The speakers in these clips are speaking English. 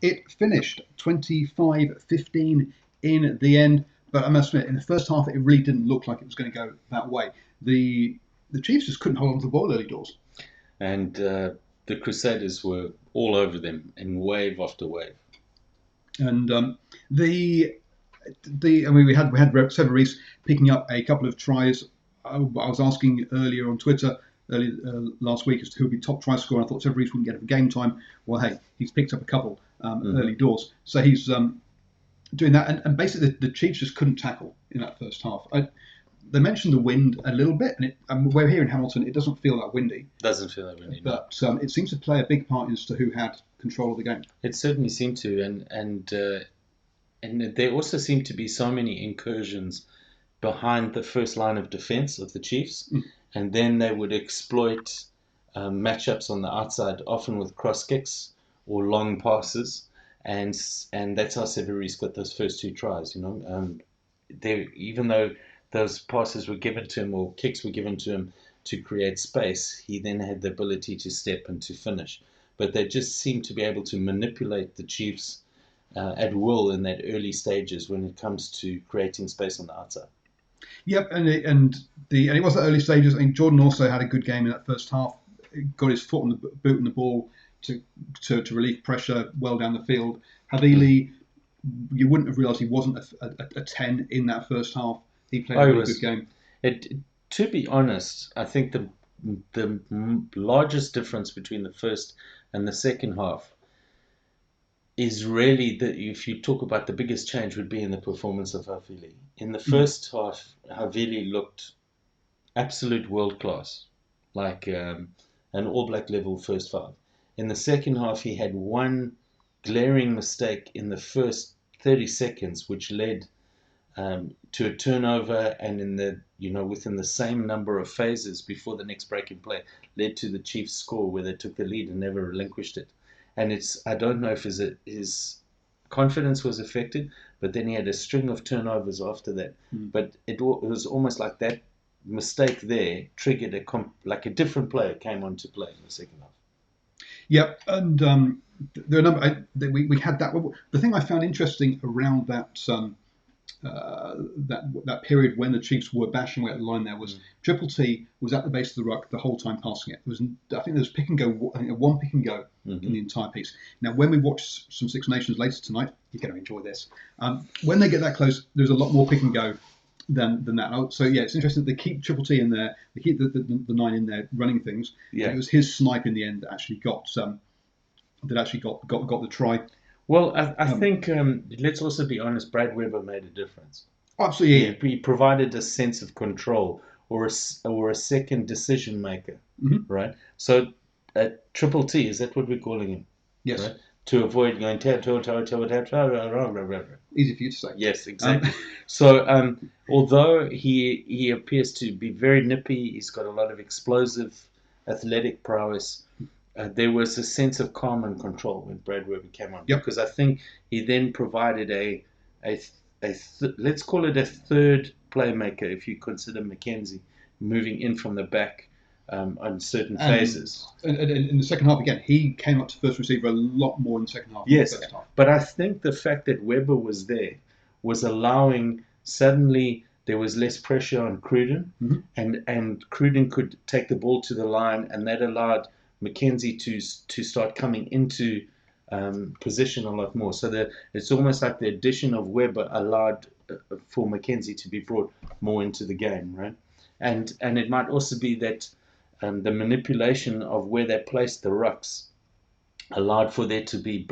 it finished 25-15 in the end. But I must admit, in the first half, it really didn't look like it was going to go that way. The Chiefs just couldn't hold on to the ball early doors. And the Crusaders were all over them in wave after wave. And we had Trevor Reese picking up a couple of tries. I was asking earlier on Twitter last week as to who would be top try scorer. I thought Trevor Reese wouldn't get a game time. Well, hey, he's picked up a couple early doors, so he's doing that. And basically, the Chiefs just couldn't tackle in that first half. They mentioned the wind a little bit, and we're here in Hamilton. It doesn't feel that windy. Doesn't feel that windy, but no. It seems to play a big part as to who had control of the game. It certainly seemed to, and there also seemed to be so many incursions behind the first line of defense of the Chiefs, and then they would exploit matchups on the outside, often with cross kicks or long passes, and that's how Severis got those first two tries. Even though those passes were given to him or kicks were given to him to create space, he then had the ability to step and to finish. But they just seemed to be able to manipulate the Chiefs at will in that early stages when it comes to creating space on the outside. Yep, and it was the early stages. I mean, Jordan also had a good game in that first half. Got his foot on the boot on the ball to relieve pressure well down the field. Havili, you wouldn't have realised he wasn't a 10 in that first half. He played a really good game. To be honest, I think the largest difference between the first and the second half is really that if you talk about the biggest change would be in the performance of Havili. In the first half, Havili looked absolute world class, like an All Black level first five. In the second half, he had one glaring mistake in the first 30 seconds, which led to a turnover, and within the same number of phases before the next break in play, led to the Chiefs' score where they took the lead and never relinquished it. And I don't know if his confidence was affected, but then he had a string of turnovers after that. But it was almost like that mistake there triggered a different player came on to play in the second half. Yep, and there are a number. We had that. The thing I found interesting around that that period when the Chiefs were bashing away at the line there was Triple T was at the base of the ruck the whole time passing it. I think there was pick and go. I think one pick and go in the entire piece. Now, when we watch some Six Nations later tonight, you're going to enjoy this. When they get that close, there's a lot more pick and go than that. So yeah, it's interesting that they keep Triple T in there. They keep the 9 in there running things. Yeah. It was his snipe in the end that actually got the try. Well, I think let's also be honest. Brad Weber made a difference. Absolutely, he provided a sense of control or a second decision maker, right? So, Triple T, is that what we're calling him? Yes. Right? To avoid going easy for you to say. Yes, exactly. So, although he appears to be very nippy, he's got a lot of explosive athletic prowess. There was a sense of calm and control when Brad Weber came on, because I think he then provided let's call it a third playmaker if you consider McKenzie moving in from the back on certain phases. And in the second half again, he came up to first receiver a lot more in the second half. Yes, than the first half. But I think the fact that Weber was there was allowing suddenly. There was less pressure on Cruden, and Cruden could take the ball to the line, and that allowed McKenzie to start coming into position a lot more. So it's almost like the addition of Weber allowed for McKenzie to be brought more into the game, right? And it might also be that the manipulation of where they placed the rucks allowed for there to be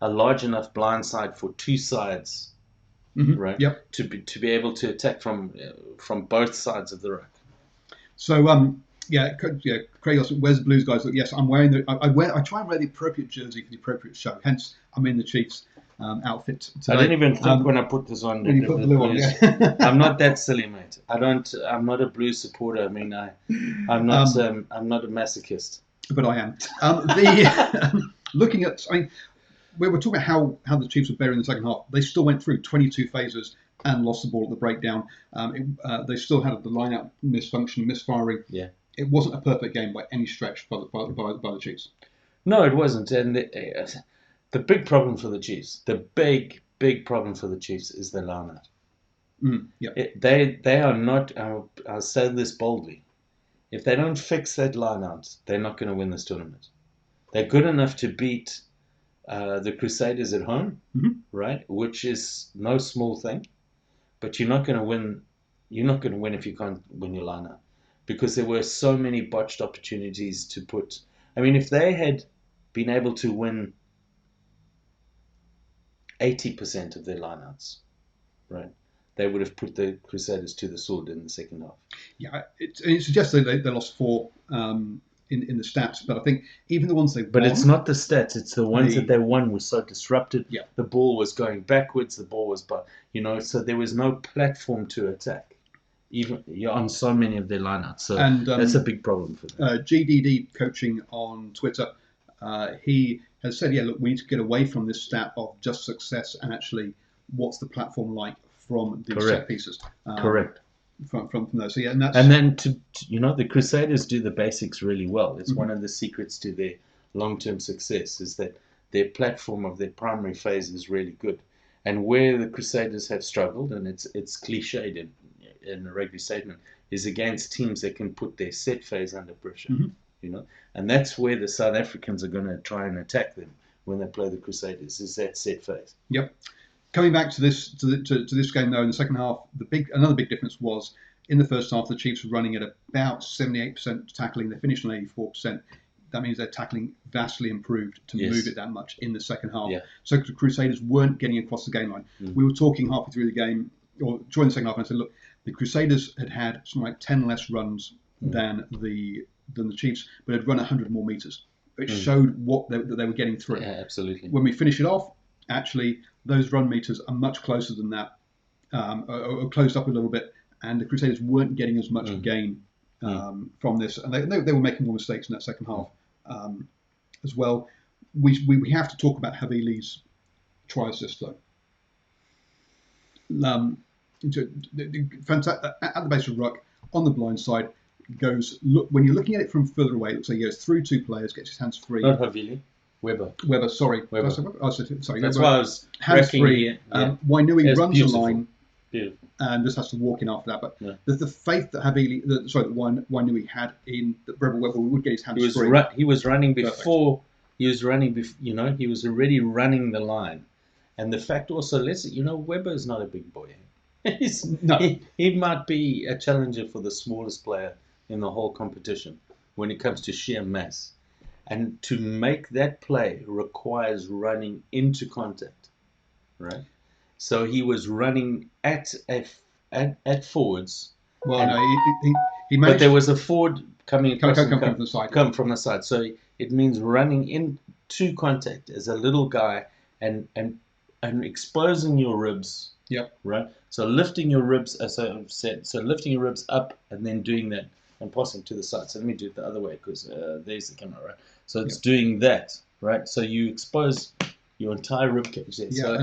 a large enough blind side for two sides. Right. Yep. To be able to attack from both sides of the ruck. So Craig asked, "Where's the Blues guys?" Yes, I'm wearing I try and wear the appropriate jersey for the appropriate show. Hence, I'm in the Chiefs outfit today. I didn't even think when I put this on. When you put the blue on, yeah. I'm not that silly, mate. I'm not a Blues supporter. I mean, I'm not a masochist. But I am. Looking at, we were talking about how the Chiefs were better in the second half. They still went through 22 phases and lost the ball at the breakdown. They still had the line-out misfiring. Yeah. It wasn't a perfect game by any stretch by the Chiefs. No, it wasn't. And The big problem for the Chiefs, the big problem for the Chiefs is the line out. Yeah. They are not, I'll say this boldly, if they don't fix that line out, they're not going to win this tournament. They're good enough to beat the Crusaders at home, right? Which is no small thing. But you're not going to win. You're not going to win if you can't win your line out, because there were so many botched opportunities to put. I mean, if they had been able to win 80% of their lineouts, right, they would have put the Crusaders to the sword in the second half. Yeah, it suggests that they lost 4 in the stats, but I think even the ones they won. But it's not the stats; it's the ones that they won were so disrupted. Yeah. The ball was going backwards. The ball was, so there was no platform to attack, even on so many of their lineouts. So that's a big problem for them. GDD coaching on Twitter, he has said, yeah, look, we need to get away from this stat of just success and actually what's the platform like from the set pieces. Correct. From those. So, yeah, and then the Crusaders do the basics really well. It's one of the secrets to their long-term success is that their platform of their primary phase is really good. And where the Crusaders have struggled, and it's cliched in a rugby statement, is against teams that can put their set phase under pressure. And that's where the South Africans are going to try and attack them when they play the Crusaders, is that set phase. Yep. Coming back to this game though, in the second half, another big difference was in the first half the Chiefs were running at about 78% tackling. They finished on 84%. That means their tackling vastly improved to move it that much in the second half. Yeah. So the Crusaders weren't getting across the game line. We were talking halfway through the game, or during the second half, and I said, look, the Crusaders had something like 10 less runs than the Chiefs, but had run 100 more meters. It showed what they were getting through. Yeah, absolutely. When we finish it off, actually, those run meters are much closer than that, or closed up a little bit, and the Crusaders weren't getting as much gain from this, and they were making more mistakes in that second half as well. We have to talk about Havili's try assist though. Fantastic at the base of ruck on the blind side. When you're looking at it from further away, so he goes through 2 players, gets his hands free. Not Havili. Weber. Sorry. Weber. Sorry. That's why I was hands free. Wainui runs the line Beautiful. and just has to walk in after that. But the faith that Wainui had in that Weber would get his hands free. He was running before. He was running. He was already running the line, and the fact also, Weber is not a big boy. He might be a challenger for the smallest player in the whole competition when it comes to sheer mass. And to make that play requires running into contact, right? So he was running at forwards. Well, he managed. But there was a forward coming from the side. Come from the side. So it means running into contact as a little guy and exposing your ribs. Yep. Right. So lifting your ribs, as I've said, lifting your ribs up and then doing that and passing to the side. So let me do it the other way because there's the camera, right? So it's doing that, right? So you expose your entire rib cage there. Yeah, so,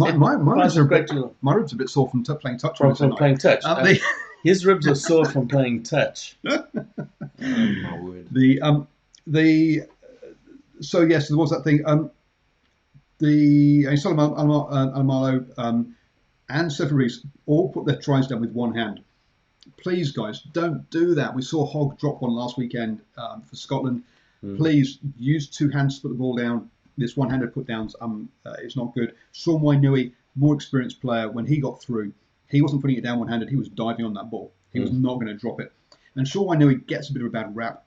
and my ribs are a bit sore from playing touch. From playing touch. His ribs are sore from playing touch. Oh, my word. So yes, there was that thing. Solomon Almalo and Stephen Rees all put their tries down with one hand. Please, guys, don't do that. We saw Hogg drop one last weekend for Scotland. Please use 2 hands to put the ball down. This one-handed put downs is not good. Sean Wainui, more experienced player, when he got through, he wasn't putting it down one-handed. He was diving on that ball. He was not going to drop it. And Sean Wainui gets a bit of a bad rap.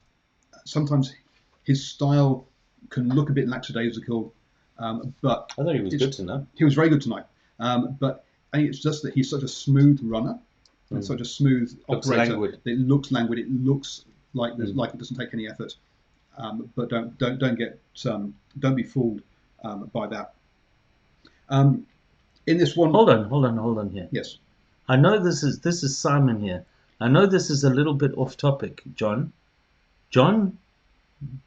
Sometimes his style can look a bit lackadaisical, but I thought he was good tonight. He was very good tonight. But I think it's just that he's such a smooth runner and such a smooth operator. It looks languid. It looks like it doesn't take any effort. But don't be fooled by that. In this one, hold on here. Yes, I know this is Simon here. I know this is a little bit off topic, John.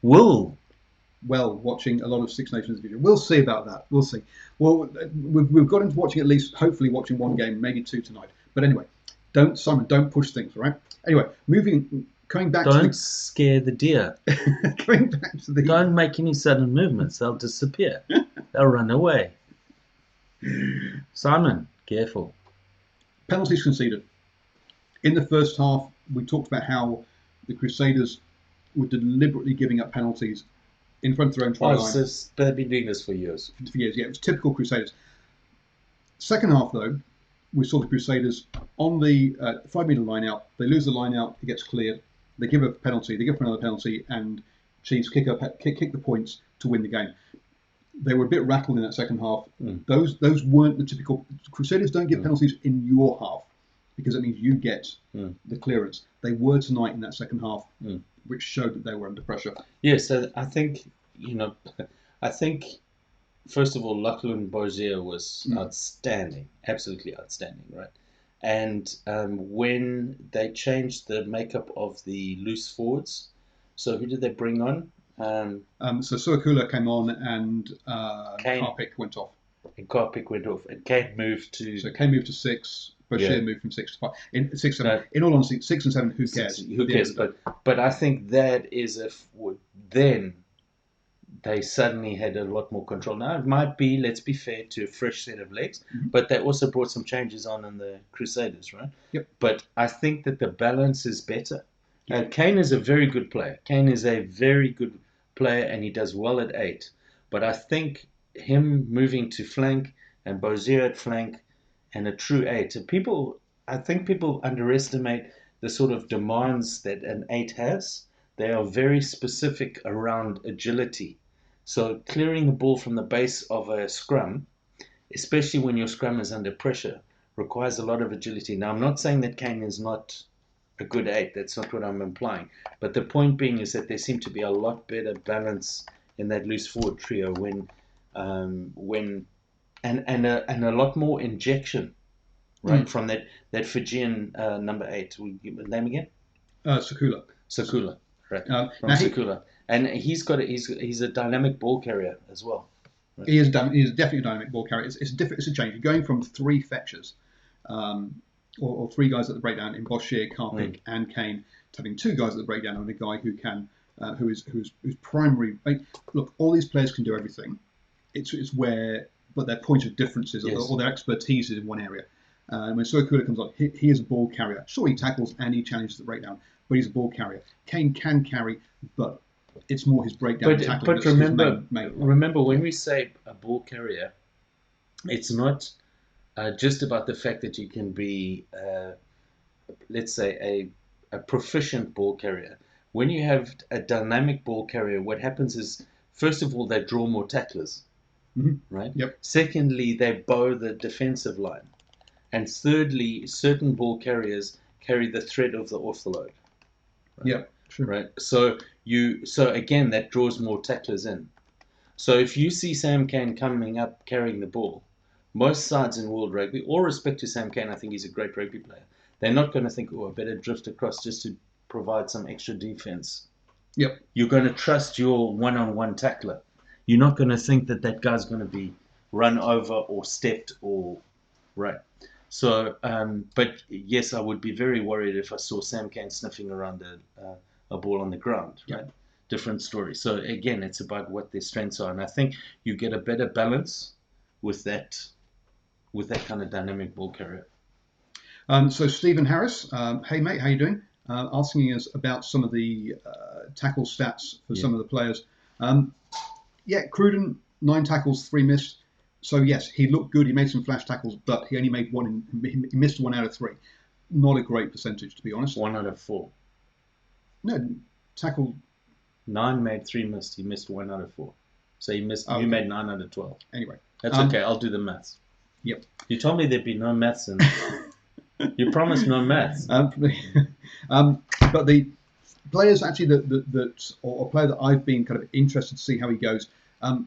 Watching a lot of Six Nations video. We'll see about that. We'll see. Well, we've got into watching hopefully watching one game, maybe 2 tonight. But anyway, don't push things, all right? Anyway, moving Going back Don't scare the deer. going back to the Don't make any sudden movements. They'll disappear. They'll run away. Simon, careful. penalties conceded. In the first half, we talked about how the Crusaders were deliberately giving up penalties in front of their own try line. They've been doing this for years. For years, yeah, it was typical Crusaders. Second half, though, we saw the Crusaders on the 5 metre line out. They lose the line out, it gets cleared. They give a penalty, they give another penalty, and Chiefs kick the points to win the game. They were a bit rattled in that second half. Those weren't the typical. Crusaders don't give penalties in your half because it means you get the clearance. They were tonight in that second half, which showed that they were under pressure. Yes, so I think, first of all, Lachlan Bozier was outstanding, absolutely outstanding, right? And when they changed the makeup of the loose forwards, so who did they bring on? So Suakula came on and Karpik went off. And Karpik went off, and Kane moved to. So Kane moved to 6. Bashir moved from 6 to 5. In 6, 7. No, in all honesty, 6 and 7. Who cares? Who cares? But I think that is then they suddenly had a lot more control. Now it might be, let's be fair, to a fresh set of legs, but they also brought some changes on in the Crusaders, right? Yep. But I think that the balance is better. Kane is a very good player. Kane is a very good player, and he does well at 8. But I think him moving to flank and Bozier at flank and a true 8. I think people underestimate the sort of demands that an 8 has. They are very specific around agility. So clearing the ball from the base of a scrum, especially when your scrum is under pressure, requires a lot of agility. Now, I'm not saying that Kane is not a good 8. That's not what I'm implying. But the point being is that there seemed to be a lot better balance in that loose forward trio and a lot more injection, right, from that Fijian number 8. Will you give the name again? Sakula. Sakula, right? From Sakula, and he's a dynamic ball carrier as well. Right? He is definitely a dynamic ball carrier. It's a change. You're going from 3 fetchers, or 3 guys at the breakdown in Bashir, Karpik, and Kane, to having 2 guys at the breakdown and a guy who can, who's primary. Look, all these players can do everything. It's where, but their point of difference is, or their expertise is in one area. When Suakula comes on, he is a ball carrier. Sure, he tackles and he challenges the breakdown, but he's a ball carrier. Kane can carry, but it's more his breakdown tackling. But remember, when we say a ball carrier, it's not just about the fact that you can be, let's say, a proficient ball carrier. When you have a dynamic ball carrier, what happens is, first of all, they draw more tacklers. Right? Yep. Secondly, they bow the defensive line. And thirdly, certain ball carriers carry the threat of the offload. Right? Yeah, sure. Right. So again, that draws more tacklers in. So if you see Sam Cane coming up carrying the ball, most sides in world rugby, all respect to Sam Cane, I think he's a great rugby player. They're not going to think, I better drift across just to provide some extra defense. Yep. You're going to trust your one-on-one tackler. You're not going to think that guy's going to be run over or stepped or right. So, but yes, I would be very worried if I saw Sam Cane sniffing around a ball on the ground. Right, Yep. Different story. So again, it's about what their strengths are, and I think you get a better balance with that kind of dynamic ball carrier. So Stephen Harris, hey mate, how you doing? Asking us about some of the tackle stats for some of the players. Cruden, 9 tackles, 3 missed. So yes, he looked good. He made some flash tackles, but he only made one. He missed 1 out of 3. Not a great percentage, to be honest. 1 out of 4. No, tackle. 9 made, 3 missed. He missed 1 out of 4. So you missed. You made 9 out of 12. Anyway, that's okay. I'll do the maths. Yep. You told me there'd be no maths in. You promised no maths. But the players actually or a player that I've been kind of interested to see how he goes.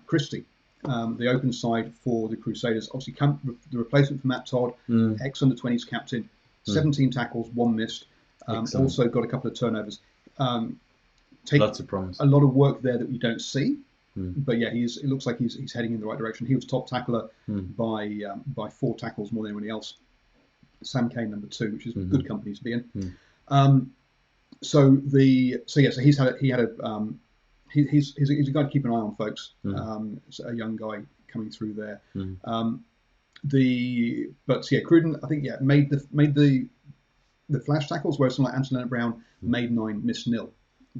Christie, the open side for the Crusaders, obviously the replacement for Matt Todd, ex-under-20s captain, 17 tackles, 1 missed. Also got a couple of turnovers. Lots of promise. A lot of work there that we don't see. But yeah, it looks like he's heading in the right direction. He was top tackler by 4 tackles more than anyone else. Sam Cane number 2, which is good company to be in. So he's a guy to keep an eye on, folks. It's a young guy coming through there. Cruden, I think, made the flash tackles, whereas someone like Anton Brown made 9, missed nil.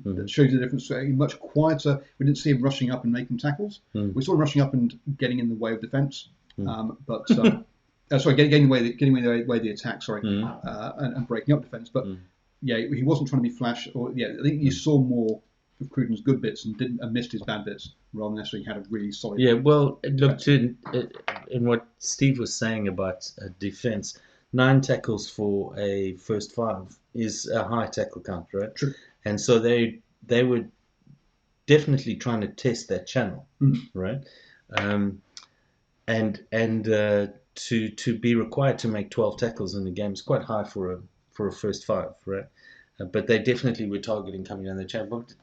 That shows the difference. Much quieter. We didn't see him rushing up and making tackles. We saw him rushing up and getting in the way of defence, getting in the way of the attack. And breaking up defence. But he wasn't trying to be flash. I think you saw more of Cruden's good bits and missed his bad bits rather than necessarily had a really solid. Yeah, well, look, in what Steve was saying about defence, 9 tackles for a first 5 is a high tackle count, right? True. And so they were definitely trying to test that channel, right? To be required to make 12 tackles in the game is quite high for a first 5, right? But they definitely were targeting coming down the channel. But,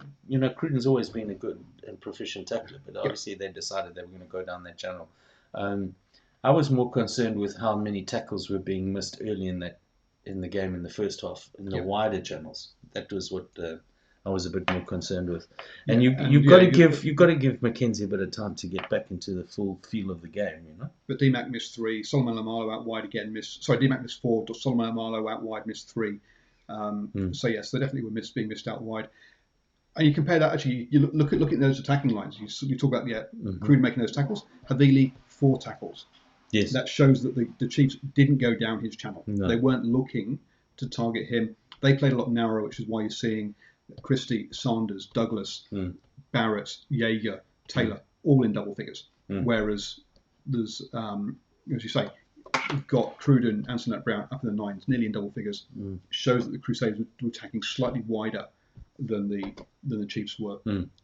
Cruden's always been a good and proficient tackler, but obviously they decided they were going to go down that channel. I was more concerned with how many tackles were being missed early in the game in the first half in the wider channels. That was what I was a bit more concerned with. And you've got to give Mackenzie a bit of time to get back into the full feel of the game, But D-Mac missed 3. Solomon Lamalo out wide again missed. Sorry, D-Mac missed 4. Solomon Lamalo out wide missed 3. So yes, they definitely were being missed out wide. And you compare that, actually, you look at those attacking lines. You talk about Cruden making those tackles. Havili, 4 tackles. Yes. That shows that the Chiefs didn't go down his channel. No. They weren't looking to target him. They played a lot narrower, which is why you're seeing Christie, Sanders, Douglas, Barrett, Jaeger, Taylor, all in double figures. Whereas there's, as you say, we've got Cruden, Anson Brown up in the 9s, nearly in double figures. Shows that the Crusaders were attacking slightly wider than the Chiefs were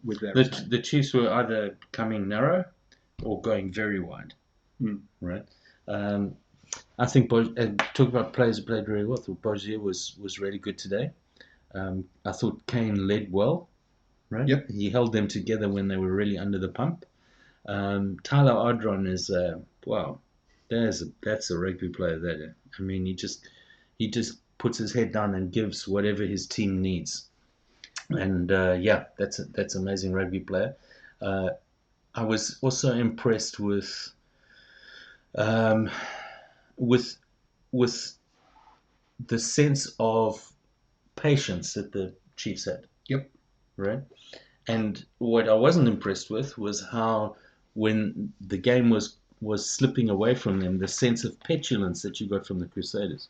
with their attack. The Chiefs were either coming narrow or going very wide. Right. I think talk about players who played very well. I thought Bozier was really good today. I thought Kane led well. Right. Yep. He held them together when they were really under the pump. Tyler Ardron is wow. That's a rugby player. That I mean, he just puts his head down and gives whatever his team needs. And that's amazing rugby player. I was also impressed with the sense of patience that the Chiefs had. Yep. Right. And what I wasn't impressed with was how, when the game was slipping away from them, the sense of petulance that you got from the Crusaders.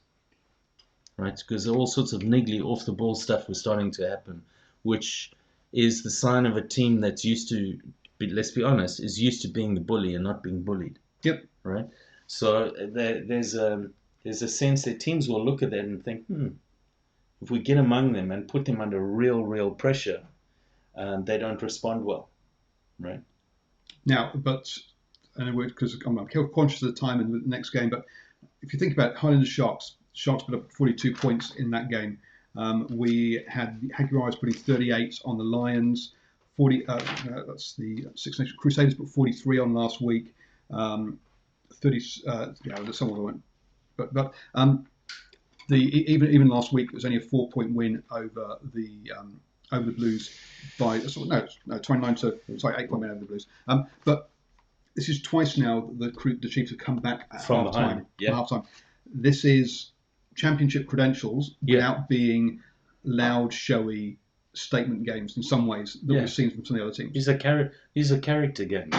Right, because all sorts of niggly off the ball stuff was starting to happen, which is the sign of a team that's used to, let's be honest, is used to being the bully and not being bullied. Yep. Right. So there's a sense that teams will look at that and think, if we get among them and put them under real pressure, they don't respond well. Right. Now, because I'm conscious of the time in the next game, but if you think about Highlanders Sharks put up 42 points in that game. We had Hagurais putting 38 on the Lions. 40. That's the Six Nations Crusaders put 43 on last week. 30. There's some of them went, but even last week it was only a 4-point win over the Blues by 29 to 8-point win over the Blues. But this is twice now that the Chiefs have come back at half time. This is championship credentials without being loud, showy statement games in some ways that we've seen from some of the other teams. These are character games,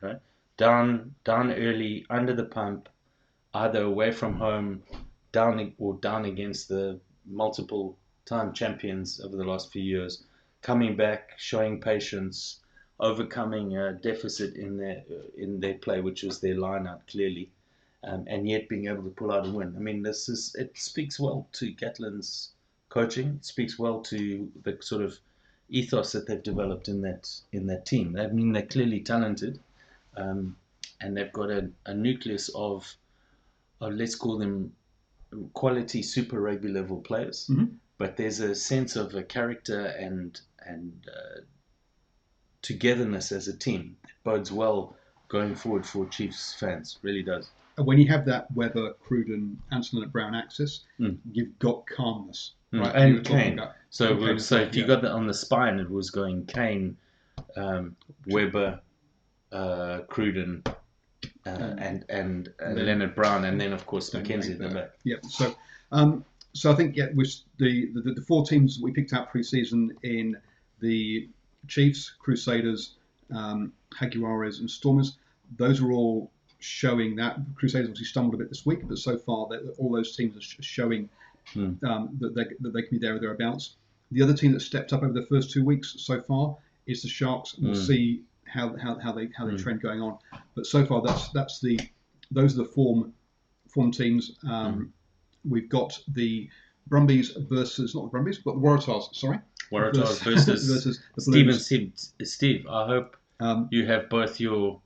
right? Down early, under the pump, either away from home, down against the multiple time champions over the last few years, coming back, showing patience, overcoming a deficit in their play, which was their line out clearly. And yet being able to pull out a win. I mean, it speaks well to Gatlin's coaching. It speaks well to the sort of ethos that they've developed in that team. I mean, they're clearly talented, and they've got a nucleus of let's call them quality Super Rugby level players. But there's a sense of a character and togetherness as a team that bodes well going forward for Chiefs fans. Really does. when you have that Webber, Cruden, Anselin, Brown axis, you've got calmness, right? You were And talking Kane. about So Kane as so well, if you got that on the spine, it was going Kane, Webber, Cruden, and Leonard Brown, and then of course Mackenzie at the back. Yeah. So I think with the four teams we picked out pre-season in the Chiefs, Crusaders, Jaguares, and Stormers, those are all showing that. Crusaders obviously stumbled a bit this week, but so far all those teams are showing that they can be there or thereabouts. The other team that stepped up over the first 2 weeks so far is the Sharks. We'll see how they trend going on. But so far, those are the form teams. We've got the Brumbies versus not the Brumbies, but the Waratahs. Sorry, Waratahs versus the Blues. Steve, I hope you have both your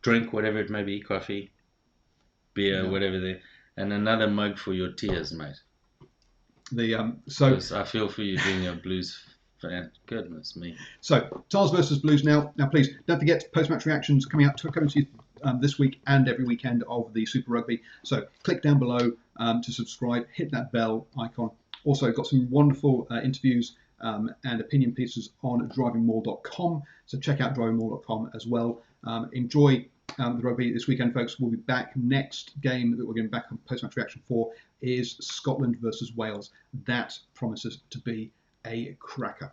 drink, whatever it may be, coffee, beer, whatever and another mug for your tears, mate. Because I feel for you being a Blues fan. Goodness me. So Tars versus Blues now. Now, please don't forget post-match reactions coming to you this week and every weekend of the Super Rugby. So click down below to subscribe. Hit that bell icon. Also, got some wonderful interviews and opinion pieces on DrivingMaul.com. So check out DrivingMaul.com as well. Enjoy the rugby this weekend, folks. We'll be back. Next game that we're going back on post-match reaction for is Scotland versus Wales. That promises to be a cracker.